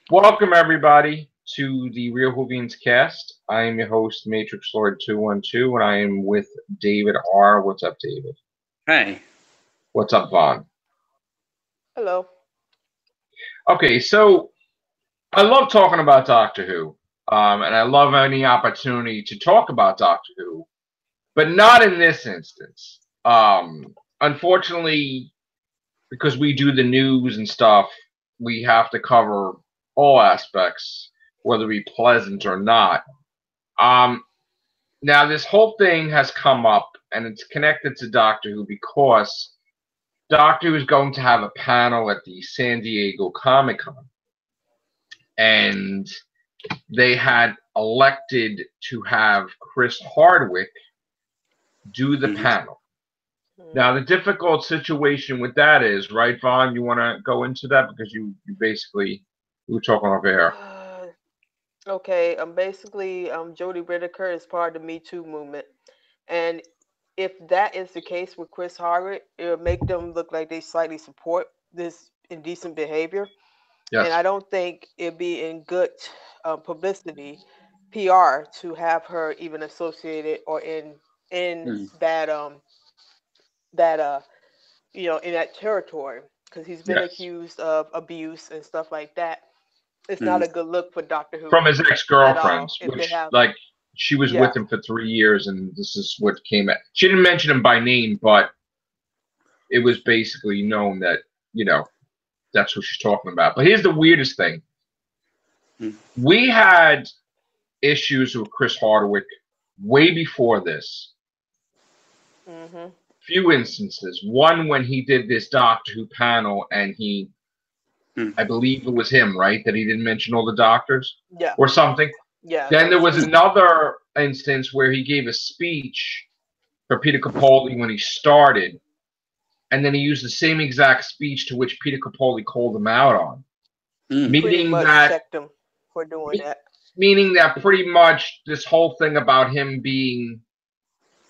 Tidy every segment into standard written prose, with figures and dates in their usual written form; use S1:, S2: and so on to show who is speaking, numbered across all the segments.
S1: Welcome everybody to the Real Whovians cast. I am your host, Matrix Lord 212, and I am with David R. What's up, David?
S2: Hey.
S1: What's up, Vaughn?
S3: Hello.
S1: Okay, so I love talking about Doctor Who, and I love any opportunity to talk about Doctor Who, but not in this instance. Unfortunately, because we do the news and stuff, we have to cover all aspects, whether it be pleasant or not. Um, Now, this whole thing has come up, and it's connected to Doctor Who because Doctor Who is going to have a panel at the San Diego Comic Con, and they had elected to have Chris Hardwick do the panel. Now, the difficult situation with that is, right, Vaughn? You want to go into that because you basically you were talking over here.
S3: Okay. Basically, Jodie Whittaker is part of the Me Too movement, and if that is the case with Chris Hardwick, it would make them look like they slightly support this indecent behavior, and
S1: Yes.
S3: I don't think it'd be in good publicity, PR, to have her even associated or in that in that territory because he's been
S1: Yes.
S3: accused of abuse and stuff like that. It's not a good look for Doctor Who
S1: From his
S3: at all
S1: ex-girlfriends,
S3: if they
S1: which
S3: have.
S1: like she was
S3: Yeah.
S1: with him for 3 years, and this is what came at. She didn't mention him by name, but it was basically known that that's who she's talking about. But here's the weirdest thing: we had issues with Chris Hardwick way before this.
S3: Mhm.
S1: Few instances. One when he did this Doctor Who panel, and I believe it was him, right, that he didn't mention all the doctors
S3: Yeah.
S1: or something.
S3: Yeah.
S1: Then
S3: That
S1: there
S3: was
S1: was
S3: him.
S1: another instance where he gave a speech for Peter Capaldi when he started, and then he used the same exact speech to which Peter Capaldi called him out on,
S3: Pretty
S1: meaning
S3: much
S1: that
S3: checked him for doing that.
S1: pretty much this whole thing about him being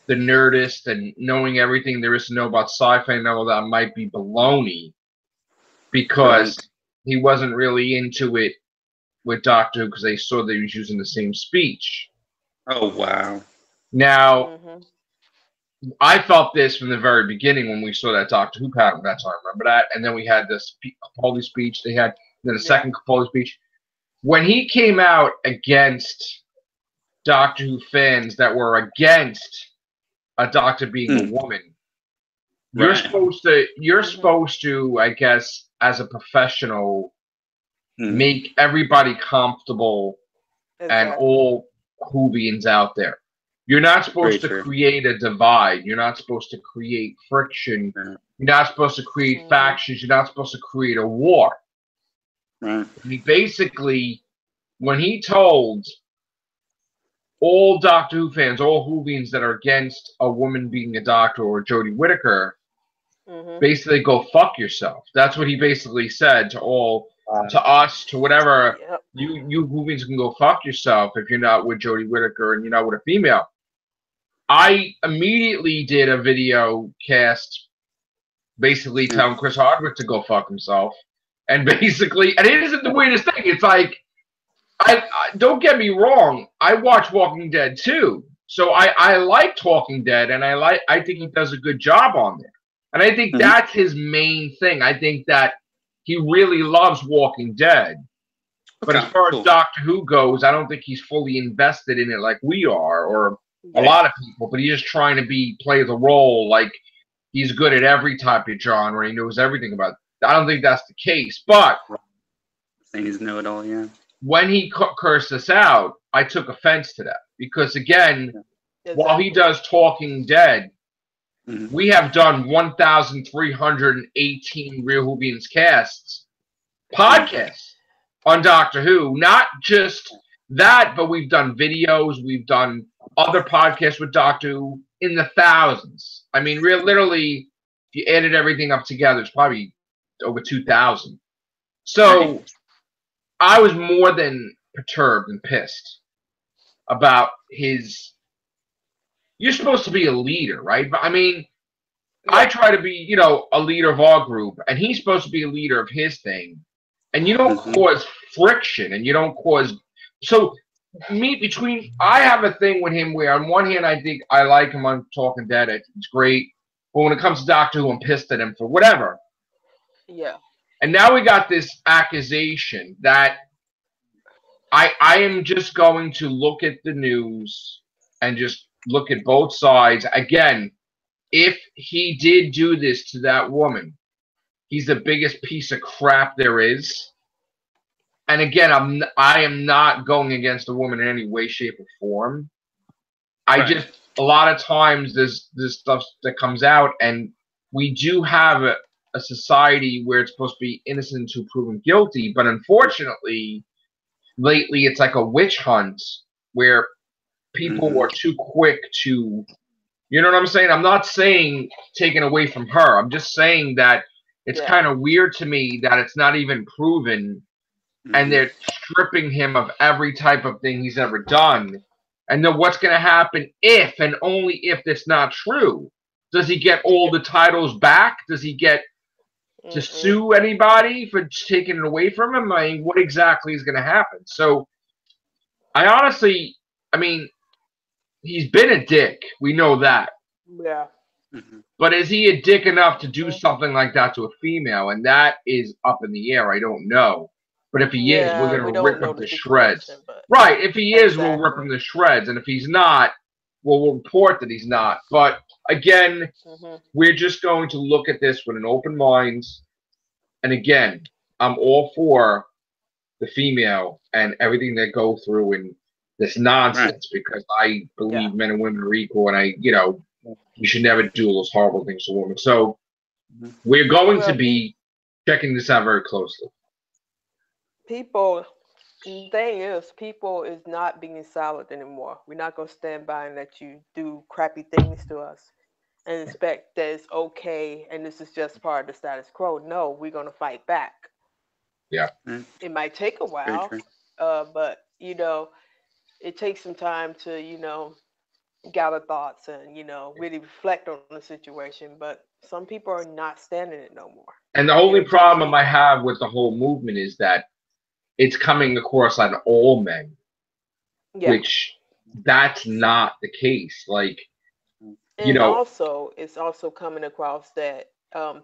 S1: the nerdist and knowing everything there is to know about sci-fi and all that might be baloney because he wasn't really into it with Doctor Who because they saw that he was using the same speech.
S2: Oh, wow.
S1: Now,
S3: Mhm.
S1: I felt this from the very beginning when we saw that Doctor Who panel. That's how I remember that. And then we had this Capaldi speech they had, then a second Capaldi speech. When he came out against Doctor Who fans that were against a doctor being a woman, you're supposed to, I guess, as a professional, make everybody comfortable and
S3: Exactly.
S1: all Whovians out there. You're not supposed to create a divide. You're not supposed to create friction. You're not supposed to create factions. You're not supposed to create a war.
S2: Right.
S1: He basically, when he told all Doctor Who fans, all Whovians that are against a woman being a doctor or Jodie Whittaker, basically go fuck yourself. That's what he basically said to all, to us, to whatever.
S3: Yep.
S1: You Whovians can go fuck yourself if you're not with Jodie Whittaker and you're not with a female. I immediately did a video cast basically telling Chris Hardwick to go fuck himself. And basically, and it isn't the weirdest thing. It's like, I don't get me wrong. I watch Walking Dead too. So I like Talking Dead, and I think he does a good job on there. And I think that's his main thing. I think that he really loves Walking Dead. But as far as Doctor Who goes, I don't think he's fully invested in it like we are, or a lot of people. But he's just trying to play the role like he's good at every type of genre. He knows everything about it. I don't think that's the case. But
S2: saying he's know-it-all, yeah.
S1: When he cursed us out, I took offense to that. Because, again, while he does Talking Dead, we have done 1,318 Real Whovians casts, podcasts on Doctor Who. Not just that, but we've done videos. We've done other podcasts with Doctor Who in the thousands. I mean, literally, if you added everything up together, it's probably over 2,000. So I was more than perturbed and pissed about his. You're supposed to be a leader, right? But I mean, I try to be, a leader of our group, and he's supposed to be a leader of his thing. And you don't cause friction and you don't cause. So I have a thing with him where on one hand I think I like him on Talking Dead, it's great, but when it comes to Doctor Who, I'm pissed at him for whatever.
S3: Yeah.
S1: And now we got this accusation that I am just going to look at the news and just look at both sides. Again, if he did do this to that woman, he's the biggest piece of crap there is. And again, I am not going against a woman in any way, shape, or form. A lot of times there's stuff that comes out, and we do have a society where it's supposed to be innocent until proven guilty, but unfortunately, lately it's like a witch hunt where people are too quick to, you know what I'm saying? I'm not saying taken away from her. I'm just saying that it's kind of weird to me that it's not even proven, and they're stripping him of every type of thing he's ever done. And then what's going to happen if, and only if that's not true? Does he get all the titles back? Does he get to sue anybody for taking it away from him? I mean, what exactly is going to happen? So, I mean, he's been a dick. We know that.
S3: Yeah.
S1: But is he a dick enough to do something like that to a female? And that is up in the air. I don't know. But if he is, we're going to rip him to shreds. Right. If he is, we'll rip him to shreds. And if he's not, we'll report that he's not. But again, we're just going to look at this with an open mind. And again, I'm all for the female and everything they go through and this nonsense because I believe men and women are equal, and you should never do those horrible things to women. So we're going to be checking this out very closely.
S3: The thing is, people is not being silent anymore. We're not going to stand by and let you do crappy things to us and expect that it's okay and this is just part of the status quo. No, we're going to fight back.
S1: Yeah.
S3: It might take a while, but, it takes some time to, gather thoughts and, really reflect on the situation. But some people are not standing it no more.
S1: And the only problem I have with the whole movement is that it's coming across on all men, which that's not the case. Like,
S3: also, it's also coming across that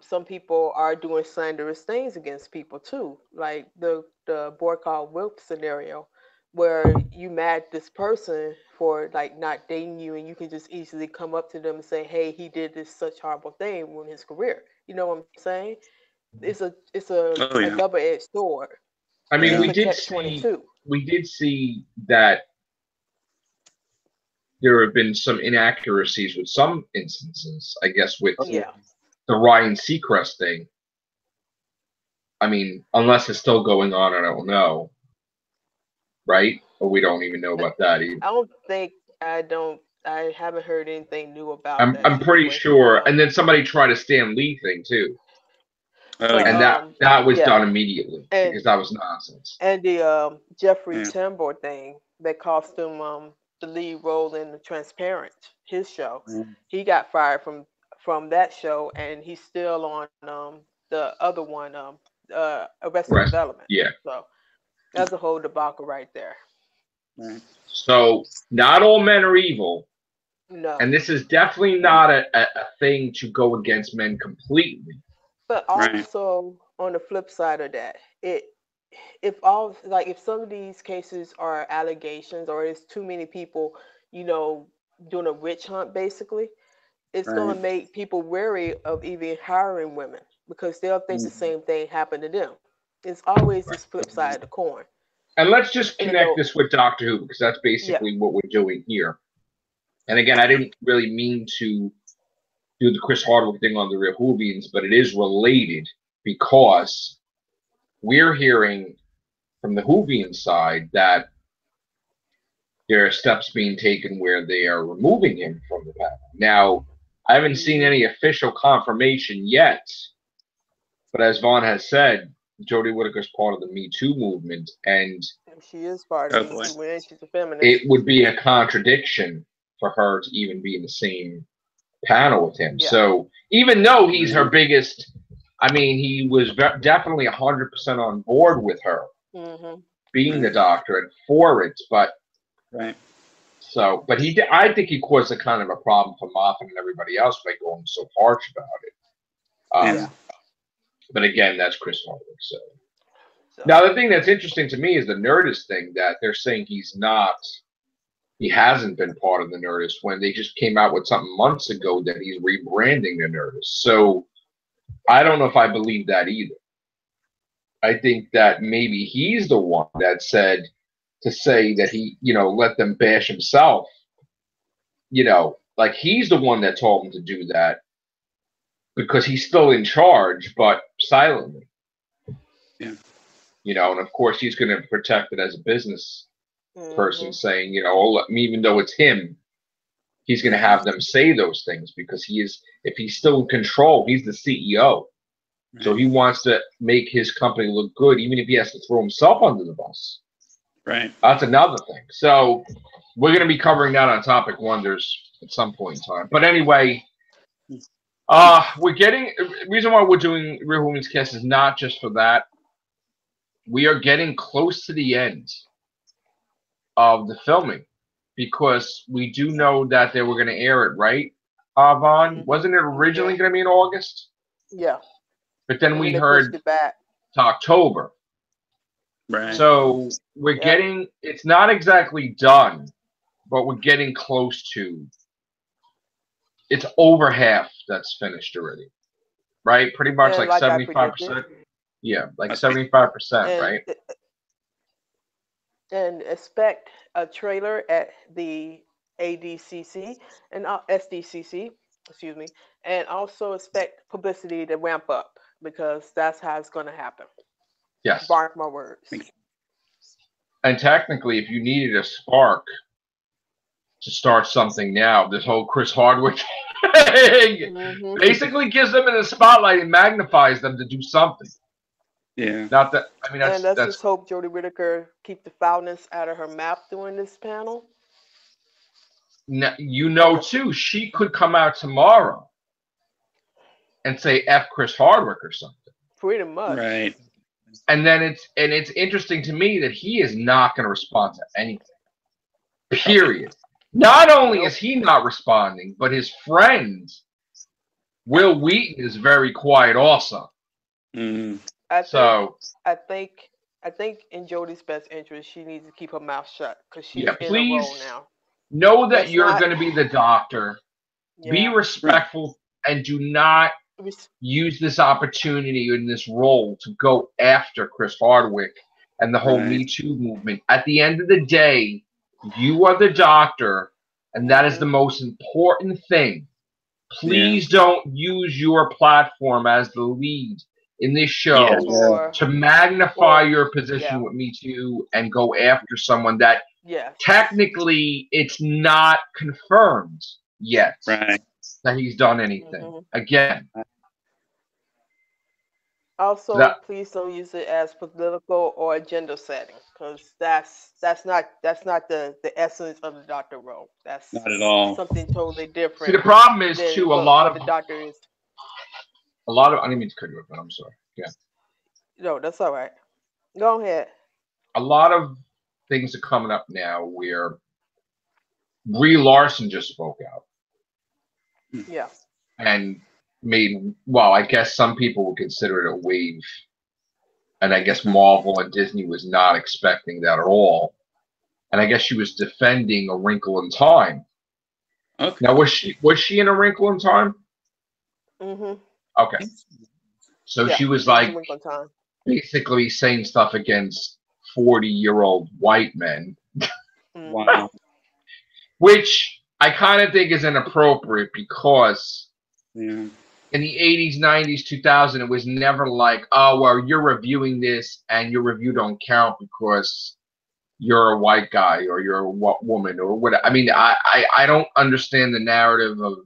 S3: some people are doing slanderous things against people too, like the boy called Wilp scenario, where you mad this person for like not dating you, and you can just easily come up to them and say, "Hey, he did this such horrible thing in his career." You know what I'm saying? It's a double-edged sword.
S1: I mean, we did see that there have been some inaccuracies with some instances, I guess, with the Ryan Seacrest thing. I mean, unless it's still going on, I don't know. Right? Or we don't even know about that either.
S3: I haven't heard anything new about that.
S1: I'm pretty sure. And then somebody tried a Stan Lee thing too. And that was done immediately because that was nonsense.
S3: And the Jeffrey Tambor thing that cost him the lead role in The Transparent, his show. He got fired from that show, and he's still on the other one, Arrested Development.
S1: Yeah.
S3: So that's a whole debacle right there.
S1: So not all men are evil.
S3: No.
S1: And this is definitely not a thing to go against men completely.
S3: But also on the flip side of that, if some of these cases are allegations or it's too many people, doing a witch hunt basically, it's gonna make people wary of even hiring women because they'll think the same thing happened to them. It's always this flip side of the coin.
S1: And let's just connect this with Doctor Who because that's basically what we're doing here. And again, I didn't really mean to do the Chris Hardwick thing on the Real Whovians, but it is related because we're hearing from the Whovian side that there are steps being taken where they are removing him from the panel. Now, I haven't seen any official confirmation yet, but as Vaughn has said, Jodie Whittaker's part of the Me Too movement, and
S3: she is part of the Me Too movement. She's a feminist.
S1: It would be a contradiction for her to even be in the same panel with him. So even though he's her biggest, I mean, he was definitely 100% on board with her. being the doctor and for it, but
S2: Right.
S1: so, but he did. I think he caused a kind of a problem for Moffat and everybody else by going so harsh about it.
S2: Yeah.
S1: But again, that's Chris Hardwick. So
S3: So,
S1: now the thing that's interesting to me is the Nerdist thing that they're saying he hasn't been part of the Nerdist when they just came out with something months ago that he's rebranding the Nerdist. So I don't know if I believe that either. I think that maybe he's the one that said to say that he, let them bash himself. Like he's the one that told him to do that because he's still in charge, but silently.
S2: Yeah.
S1: And of course he's going to protect it as a business person, saying, even though it's him, he's going to have them say those things because if he's still in control, he's the CEO. Right. So he wants to make his company look good, even if he has to throw himself under the bus.
S2: Right.
S1: That's another thing. So we're going to be covering that on Topic Wonders at some point in time. But anyway, reason why we're doing Real Whovians Cast is not just for that. We are getting close to the end of the filming because we do know that they were going to air it, right, Vaughn? Wasn't it originally going to be in August?
S3: Yeah.
S1: But then we heard
S3: it back
S1: to October.
S2: Right.
S1: So we're getting, it's not exactly done, but we're getting close to, it's over half that's finished already, right? Pretty much like 75%. Yeah, like 75%, right?
S3: And expect a trailer at the ADCC and SDCC, excuse me, and also expect publicity to ramp up because that's how it's going to happen.
S1: Yes.
S3: Mark my words.
S1: And technically, if you needed a spark to start something now, this whole Chris Hardwick thing basically gives them in the spotlight and magnifies them to do something.
S2: Yeah.
S1: Not that, I mean,
S3: let's just hope Jodie Whittaker keep the foulness out of her mouth during this panel.
S1: Too, she could come out tomorrow and say F Chris Hardwick or something.
S3: Pretty much.
S2: Right.
S1: And then it's interesting to me that he is not going to respond to anything. Period. Not only is he not responding, but his friend Will Wheaton is very quiet also.
S3: I think in Jodie's best interest, she needs to keep her mouth shut because she's in a role now.
S1: Know that you're going to be the doctor. Yeah. Be respectful and do not use this opportunity in this role to go after Chris Hardwick and the whole Me Too movement. At the end of the day, you are the doctor, and that is the most important thing. Please don't use your platform as the lead in this show to magnify your position with Me Too and go after someone that technically it's not confirmed yet that he's done anything. Again.
S3: Also, please don't use it as political or agenda setting because that's not the essence of the doctor role. That's
S2: not at all
S3: something totally different.
S1: See, the problem is too
S3: the doctor is.
S1: I didn't mean to cut you off, but I'm sorry. Yeah.
S3: No, that's all right. Go ahead.
S1: A lot of things are coming up now where Brie Larson just spoke out.
S3: Yeah.
S1: And I guess some people would consider it a wave. And I guess Marvel and Disney was not expecting that at all. And I guess she was defending A Wrinkle in Time.
S2: Okay.
S1: Now, was she in A Wrinkle in Time? Okay. So she was like basically saying stuff against 40-year-old white men.
S2: Wow.
S1: Which I kind of think is inappropriate because in the 80s, 90s, 2000, it was never like, oh, well, you're reviewing this and your review don't count because you're a white guy or you're a woman or whatever. I mean, I don't understand the narrative of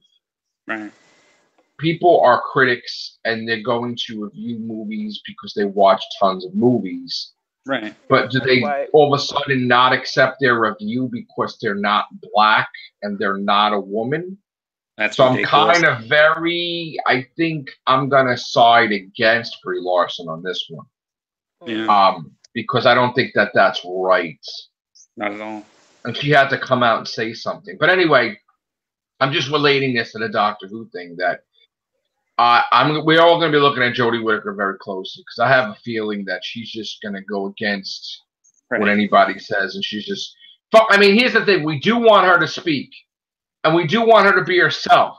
S1: people are critics and they're going to review movies because they watch tons of movies.
S2: Right.
S1: But do they all of a sudden not accept their review because they're not black and they're not a woman? So ridiculous. I'm kind of I think I'm going to side against Brie Larson on this one.
S2: Yeah.
S1: because I don't think that that's right.
S2: Not at all.
S1: And she had to come out and say something. But anyway, I'm just relating this to the Doctor Who thing that we're all going to be looking at Jodie Whittaker very closely because I have a feeling that she's just going to go against what anybody says, and she's just. I mean, here's the thing: we do want her to speak, and we do want her to be herself,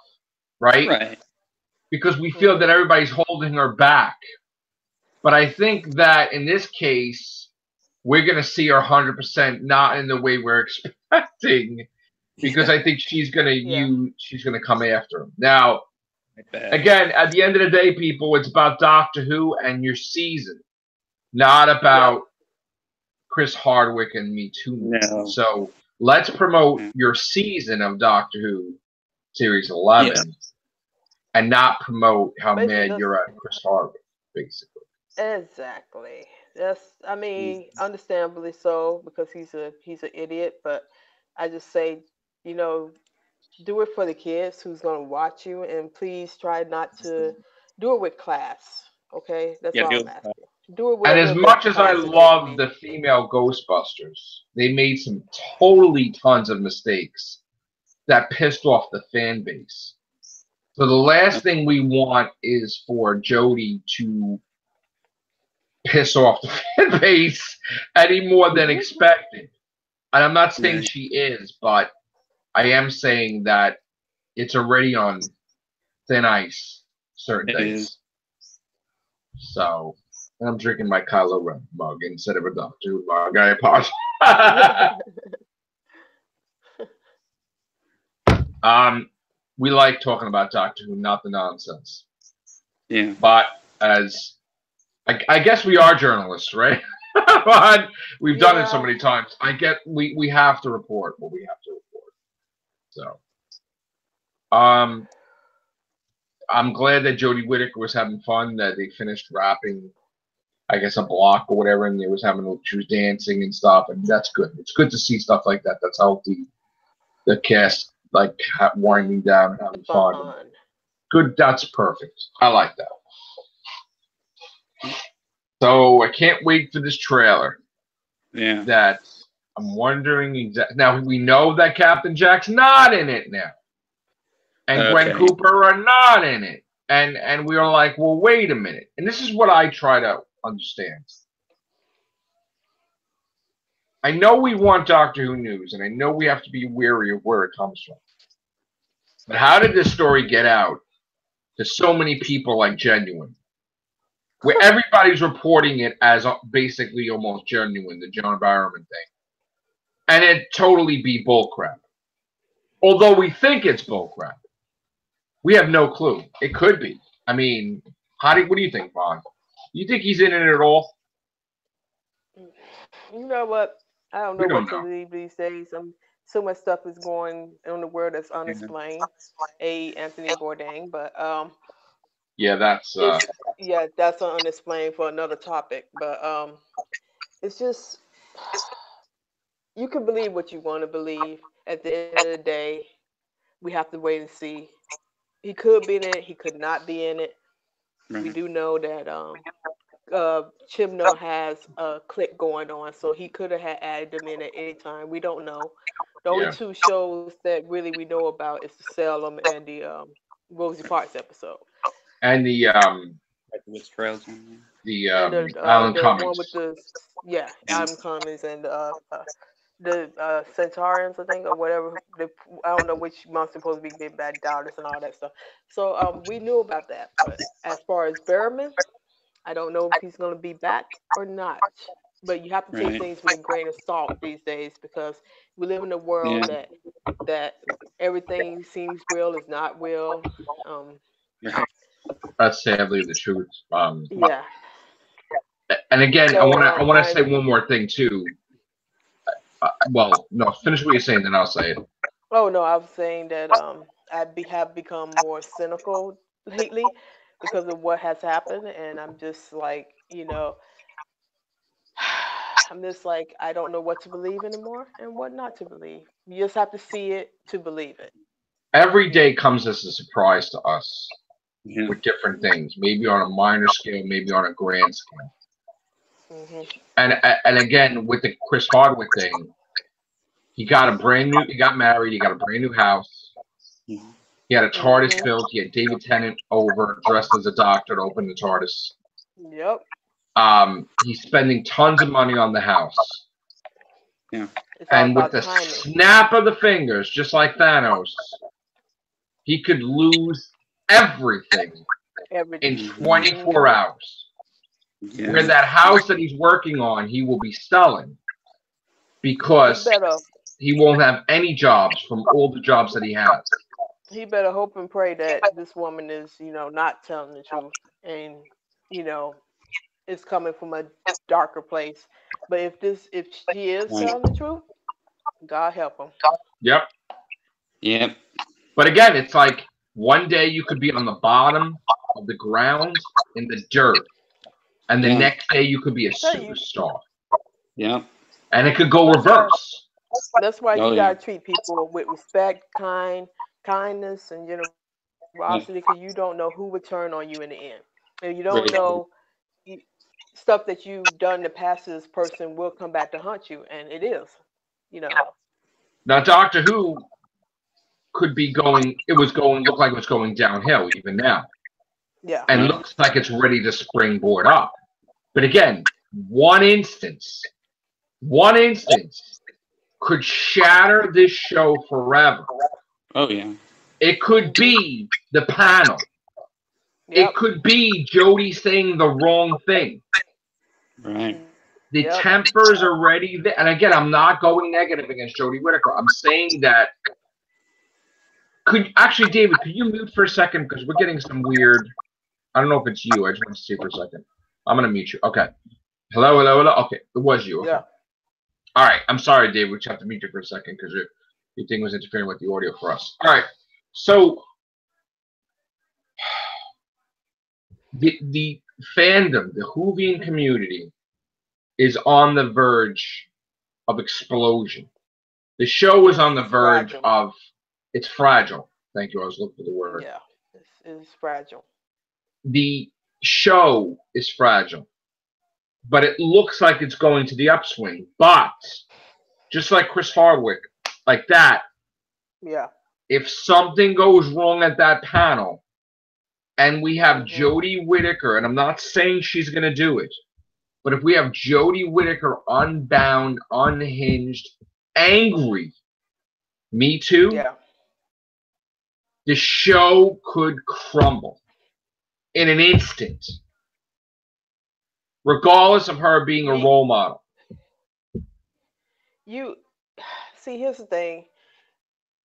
S1: right?
S2: Right.
S1: Because we feel that everybody's holding her back. But I think that in this case, we're going to see her 100% not in the way we're expecting, because I think she's going to she's going to come after him. Now, again, at the end of the day, people, it's about Doctor Who and your season, not about Chris Hardwick and Me Too.
S2: No.
S1: So let's promote your season of Doctor Who Series 11 and not promote how mad you're at Chris Hardwick, basically.
S3: Exactly. I mean, understandably so, because he's an idiot, but I just say, do it for the kids who's going to watch you, and please try not to do it with class. Okay? That's all I'm asking. Do it with
S1: and as much as I love the female Ghostbusters, they made some tons of mistakes that pissed off the fan base. So the last thing we want is for Jodie to piss off the fan base any more than expected. And I'm not saying she is, but I am saying that it's already on thin ice certain things. So, and I'm drinking my Kylo Ren mug instead of a Doctor Who mug. I apologize. We like talking about Doctor Who, not the nonsense.
S2: Yeah.
S1: But as I guess we are journalists, right? But we've done it so many times. We have to report what we have to report. So, I'm glad that Jodie Whittaker was having fun. That they finished wrapping, I guess, a block or whatever, and she was dancing and stuff, and that's good. It's good to see stuff like that. That's healthy. The cast winding down and having fun. Good. That's perfect. I like that. So I can't wait for this trailer.
S2: Yeah.
S1: That I'm wondering exactly. Now we know that Captain Jack's not in it now, and Gwen Cooper are not in it, and we are like, well, wait a minute. And this is what I try to understand. I know we want Doctor Who news, and I know we have to be wary of where it comes from. But how did this story get out to so many people like genuine? Where everybody's reporting it as basically almost genuine, the John Barrowman thing. And it totally be bullcrap. Although we think it's bullcrap. We have no clue. It could be. I mean, what do you think, Vaughn? You think he's in it at all?
S3: You know what? I don't know what to believe these days. So much stuff is going on in the world that's unexplained. Anthony Bourdain, but
S1: yeah, that's
S3: that's unexplained for another topic. But it's just, you can believe what you want to believe. At the end of the day, we have to wait and see. He could be in it. He could not be in it. We do know that Chibnall has a click going on, so he could have had added them in at any time. We don't know. The only two shows that really we know about is the Salem and the Rosie Parks episode.
S1: And the
S3: Alan
S1: Cummings.
S3: One with Alan Cummings and the Centaurians, I think, or whatever. I don't know which month's supposed to be Big Bad Dallas and all that stuff. So we knew about that. But as far as Berman, I don't know if he's going to be back or not. But you have to take things with a grain of salt these days, because we live in a world that everything seems real is not real.
S1: That's sadly the truth.
S3: Yeah.
S1: And again, I want to say one more thing too. Well, no, finish what you're saying, then I'll say it.
S3: Oh no, I was saying that I have become more cynical lately because of what has happened, and I'm just like, I'm just like, I don't know what to believe anymore and what not to believe. You just have to see it to believe it.
S1: Every day comes as a surprise to us with different things, maybe on a minor scale, maybe on a grand scale. And again with the Chris Hardwick thing, he got married, he got a brand new house.
S2: Mhm.
S1: He had a TARDIS built. He had David Tennant over dressed as a doctor to open the TARDIS.
S3: Yep.
S1: He's spending tons of money on the house.
S2: Yeah.
S3: It's all
S1: And with
S3: about
S1: the
S3: timing.
S1: snap of the fingers, just like Thanos, he could lose everything in
S3: Everything.
S1: 24 hours.
S2: Yeah.
S1: Where that house that he's working on, he will be selling because he won't have any jobs from all the jobs that he has.
S3: He better hope and pray that this woman is, not telling the truth, and it's coming from a darker place. But if she is
S2: Right.
S3: telling the truth, God help him.
S1: Yep.
S2: Yep.
S1: But again, it's like one day you could be on the bottom of the ground in the dirt, and the next day you could be a superstar.
S2: Yeah.
S1: And it could go reverse.
S3: That's why you gotta treat people with respect, kindness, and generosity, because you don't know who would turn on you in the end, and you don't know stuff that you've done in the past to this person will come back to haunt you, and it is,
S1: Now, Doctor Who could be look like it was going downhill even now.
S3: Yeah.
S1: And looks like it's ready to springboard up. But again, one instance could shatter this show forever.
S2: Oh, yeah.
S1: It could be the panel. It could be Jodie saying the wrong thing.
S2: Right.
S1: The tempers are ready. And again, I'm not going negative against Jodie Whittaker. I'm saying that. David, could you mute for a second? Because we're getting some weird. I don't know if it's you. I just want to see for a second. I'm going to mute you. Okay. Hello. Okay. It was you. Okay.
S3: Yeah.
S1: All right. I'm sorry, Dave. We just have to mute you for a second because your thing was interfering with the audio for us. All right. So the fandom, the Whovian community, is on the verge of explosion. The show is on the verge of it's fragile. Thank you. I was looking for the word.
S3: Yeah, it's fragile.
S1: The show is fragile, but it looks like it's going to the upswing. But just like Chris Hardwick, like that.
S3: Yeah.
S1: If something goes wrong at that panel, and we have Jodie Whittaker, and I'm not saying she's going to do it, but if we have Jodie Whittaker unbound, unhinged, angry, Me Too, the show could crumble in an instant, regardless of her being a role model.
S3: Here's the thing.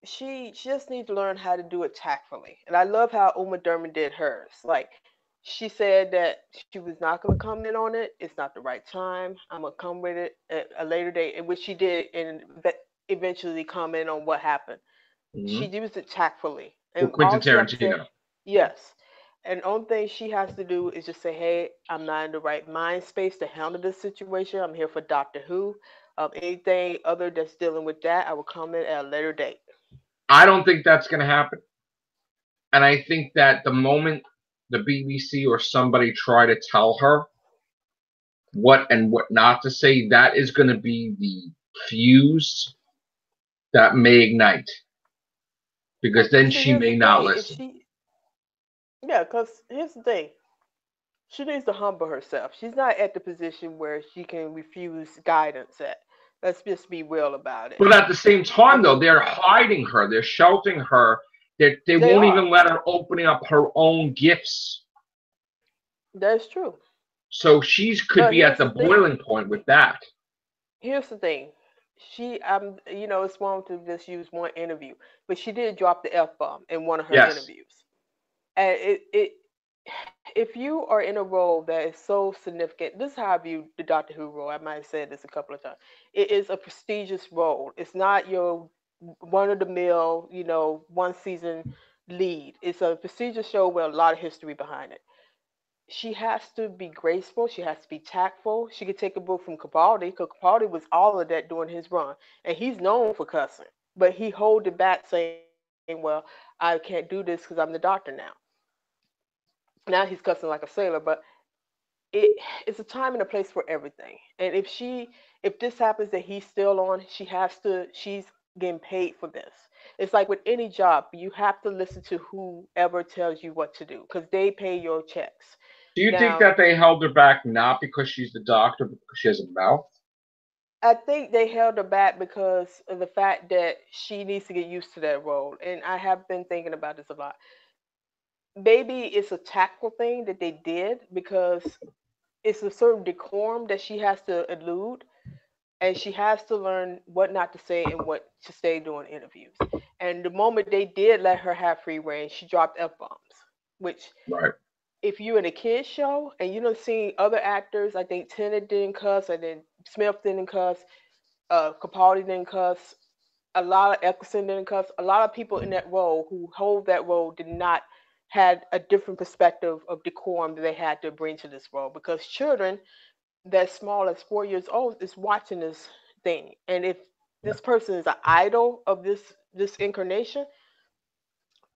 S3: She just needs to learn how to do it tactfully. And I love how Uma Thurman did hers. Like, she said that she was not going to comment on it. It's not the right time. I'm going to come with it at a later date, in which she did, and eventually comment on what happened. She used it tactfully. And
S1: Quentin Tarantino.
S3: Yes. And the only thing she has to do is just say, hey, I'm not in the right mind space to handle this situation. I'm here for Doctor Who. Anything other that's dealing with that, I will comment at a later date.
S1: I don't think that's going to happen. And I think that the moment the BBC or somebody try to tell her what and what not to say, that is going to be the fuse that may ignite. Because then she may not listen.
S3: Because here's the thing. She needs to humble herself. She's not at the position where she can refuse guidance at. Let's just be real about it.
S1: But at the same time, though, they're hiding her. They're sheltering her. They won't even let her open up her own gifts.
S3: That's true.
S1: So she could be at the boiling point with that.
S3: Here's the thing. It's wrong to just use one interview, but she did drop the F-bomb in one of her interviews. And if you are in a role that is so significant, this is how I view the Doctor Who role. I might have said this a couple of times. It is a prestigious role. It's not your one-of-the-mill, one-season lead. It's a prestigious show with a lot of history behind it. She has to be graceful. She has to be tactful. She could take a book from Capaldi, because Capaldi was all of that during his run. And he's known for cussing. But he held it back, saying, well, I can't do this because I'm the doctor now. Now he's cussing like a sailor, but it's a time and a place for everything. And if this happens that he's still on, she's getting paid for this. It's like with any job, you have to listen to whoever tells you what to do because they pay your checks.
S1: Do you think
S3: Now,
S1: that they held her back not because she's the doctor, but because she has a mouth?
S3: I think they held her back because of the fact that she needs to get used to that role. And I have been thinking about this a lot. Maybe it's a tactful thing that they did because it's a certain decorum that she has to elude, and she has to learn what not to say and what to say during interviews. And the moment they did let her have free reign, she dropped F bombs, which
S1: Right.
S3: if you're in a kids show and you don't see other actors, I think Tennant didn't cuss, and then Smith didn't cuss, Capaldi didn't cuss, a lot of Eccleston didn't cuss. A lot of people in that role who hold that role did not had a different perspective of decorum that they had to bring to this role because children that small as 4 years old is watching this thing, and if this person is an idol of this incarnation,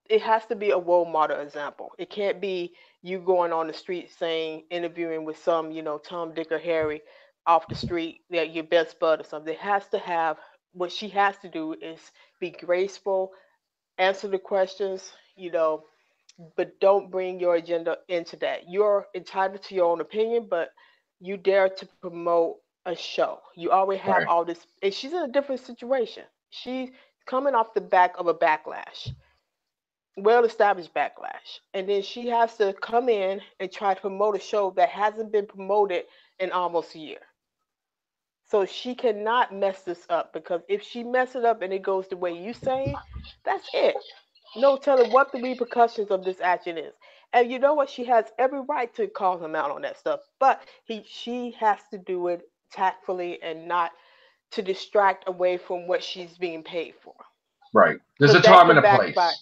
S3: it has to be a role model example. It can't be you going on the street saying interviewing with some Tom, Dick, or Harry off the street that your best bud or something. It has to have what she has to do is be graceful, answer the questions, but don't bring your agenda into that. You're entitled to your own opinion, but you dare to promote a show. You already have
S1: Right.
S3: all this, and she's in a different situation. She's coming off the back of a backlash, well established backlash. And then she has to come in and try to promote a show that hasn't been promoted in almost a year. So she cannot mess this up because if she messes it up and it goes the way you say, that's it. No telling what the repercussions of this action is. And you know what? She has every right to call him out on that stuff. But she has to do it tactfully and not to distract away from what she's being paid for.
S1: Right. There's a
S3: 'Cause that
S1: time and
S3: could
S1: a place.
S3: backfire.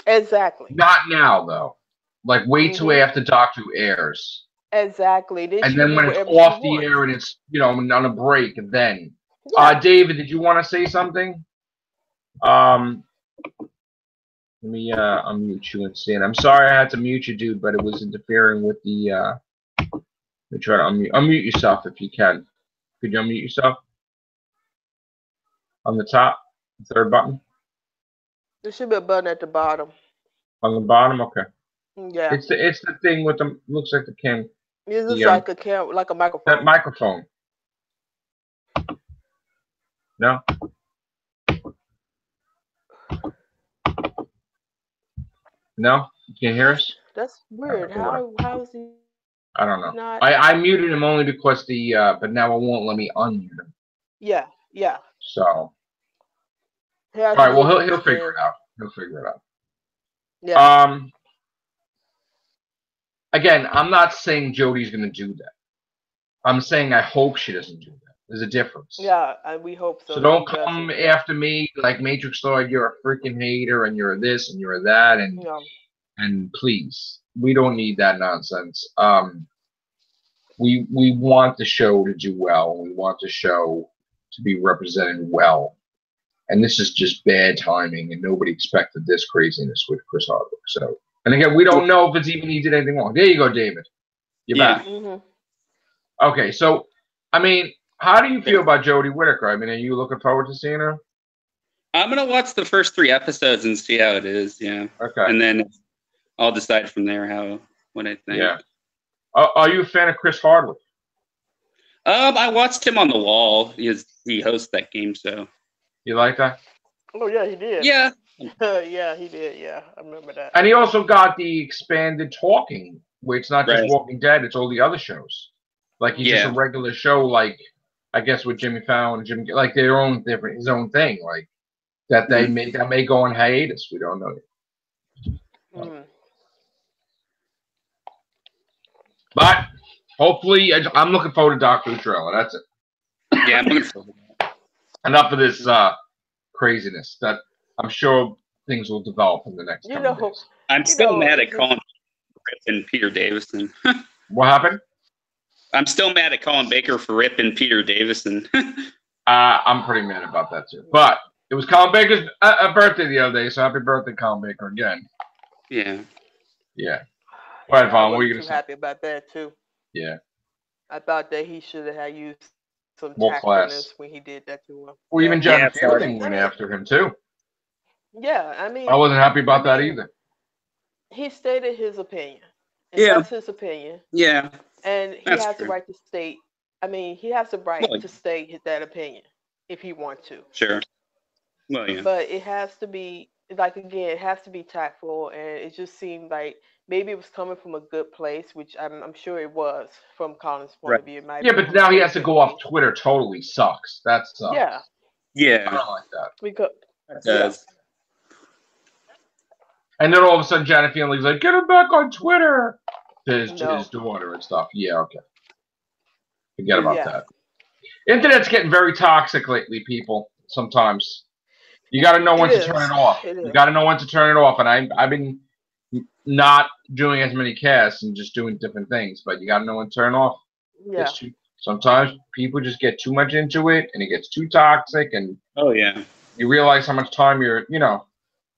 S3: Exactly.
S1: Not now, though. Like, wait till
S3: hmm
S1: after Doctor Who airs.
S3: Exactly. Then
S1: And
S3: she can
S1: then
S3: do
S1: when it's
S3: whatever she
S1: off the
S3: wants.
S1: air and it's, on a break, then.
S3: Yeah.
S1: David, did you want to say something? Let me unmute you and see it. I'm sorry I had to mute you, dude, but it was interfering with the, let me try to unmute yourself if you can. Could you unmute yourself? On the top, the third button?
S3: There should be a button at the bottom.
S1: On the bottom? Okay.
S3: Yeah.
S1: It's the thing with the, looks like the cam.
S3: It looks like a camera, like a microphone.
S1: That microphone. No? No? You can't hear us?
S3: That's weird. How is he
S1: I don't know.
S3: not?
S1: I muted him only because but now it won't let me unmute him.
S3: Yeah.
S1: So.
S3: All
S1: All right, well, he'll figure it out. He'll figure it out.
S3: Yeah.
S1: Again, I'm not saying Jodie's going to do that. I'm saying I hope she doesn't do that. There's a difference.
S3: Yeah, and we hope so.
S1: So don't come after me like Matrix Lord, you're a freaking hater and you're this and you're that and please, we don't need that nonsense. We want the show to do well. We want the show to be represented well. And this is just bad timing, and nobody expected this craziness with Chris Hardwick. So, and again, we don't know if it's even he did anything wrong. There you go, David. You're back. Okay, so I mean, how do you feel about Jodie Whittaker? I mean, are you looking forward to seeing her?
S2: I'm gonna watch the first 3 episodes and see how it is. Yeah.
S1: Okay.
S2: And then I'll decide from there what I think.
S1: Yeah. Are you a fan of Chris Hardwick?
S2: I watched him on The Wall. He hosts that game show.
S1: You like that?
S3: Oh yeah, he did.
S2: Yeah.
S3: Yeah, he did. Yeah, I remember that.
S1: And he also got the expanded talking, where it's not just
S2: Right.
S1: Walking Dead; it's all the other shows. Like he's just a regular show, like I guess with Jimmy Fallon, like their own his own thing, like that they may go on hiatus. We don't know yet. But hopefully, I'm looking forward to Doctor Who trailer. That's it.
S2: Yeah, I'm looking forward to that.
S1: Enough of this craziness. That I'm sure things will develop in the next couple days.
S2: I'm still mad at Colin Rip and Peter Davison.
S1: What happened?
S2: I'm still mad at Colin Baker for ripping Peter Davison.
S1: I'm pretty mad about that too. But it was Colin Baker's birthday the other day, so happy birthday, Colin Baker, again.
S2: Yeah.
S1: Yeah. All right, Vaughn, what are you going to say?
S3: Happy about that too.
S1: Yeah.
S3: I thought that he should have had used some
S1: More class.
S3: tactfulness when he did that to him.
S1: Or even
S2: Yeah,
S1: John Fielding went
S3: I mean-
S1: after him too.
S3: Yeah, I mean,
S1: I wasn't happy about that
S3: mean,
S1: either.
S3: he stated his opinion. And
S2: Yeah.
S3: that's his opinion.
S2: Yeah.
S3: And he
S2: That's
S3: has
S2: true.
S3: the right to state. I mean, he has the right
S2: Well,
S3: to state that opinion if he wants to.
S2: Sure. Well, yeah.
S3: But it has to be like again, it has to be tactful, and it just seemed like maybe it was coming from a good place, which I'm sure it was from Colin's point
S2: Right.
S3: of view. It might
S1: Yeah,
S3: be
S1: but now he has to
S3: good
S1: go
S3: way.
S1: off Twitter. Totally sucks. That sucks.
S3: Yeah,
S1: I
S2: Yeah.
S1: don't like that.
S3: because
S2: It does.
S1: And then all of a sudden, Janet Fielding's like, "Get him back on Twitter." To his
S3: No.
S1: daughter and stuff. Yeah, okay. Forget about
S3: Yeah.
S1: that. Internet's getting very toxic lately, people. Sometimes you got to know when
S3: It
S1: to
S3: is.
S1: turn it off.
S3: It
S1: You
S3: is.
S1: got to know when to turn it off. And I've been not doing as many casts and just doing different things, but you got to know when to turn off.
S3: Yeah.
S1: Sometimes people just get too much into it, and it gets too toxic, and
S2: Oh, yeah.
S1: you realize how much time you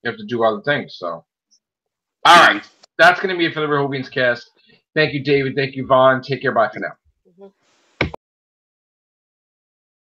S1: have to do other things. So, all right, that's going to be it for the Whovians cast. Thank you, David. Thank you, Vaughn. Take care. Bye for now.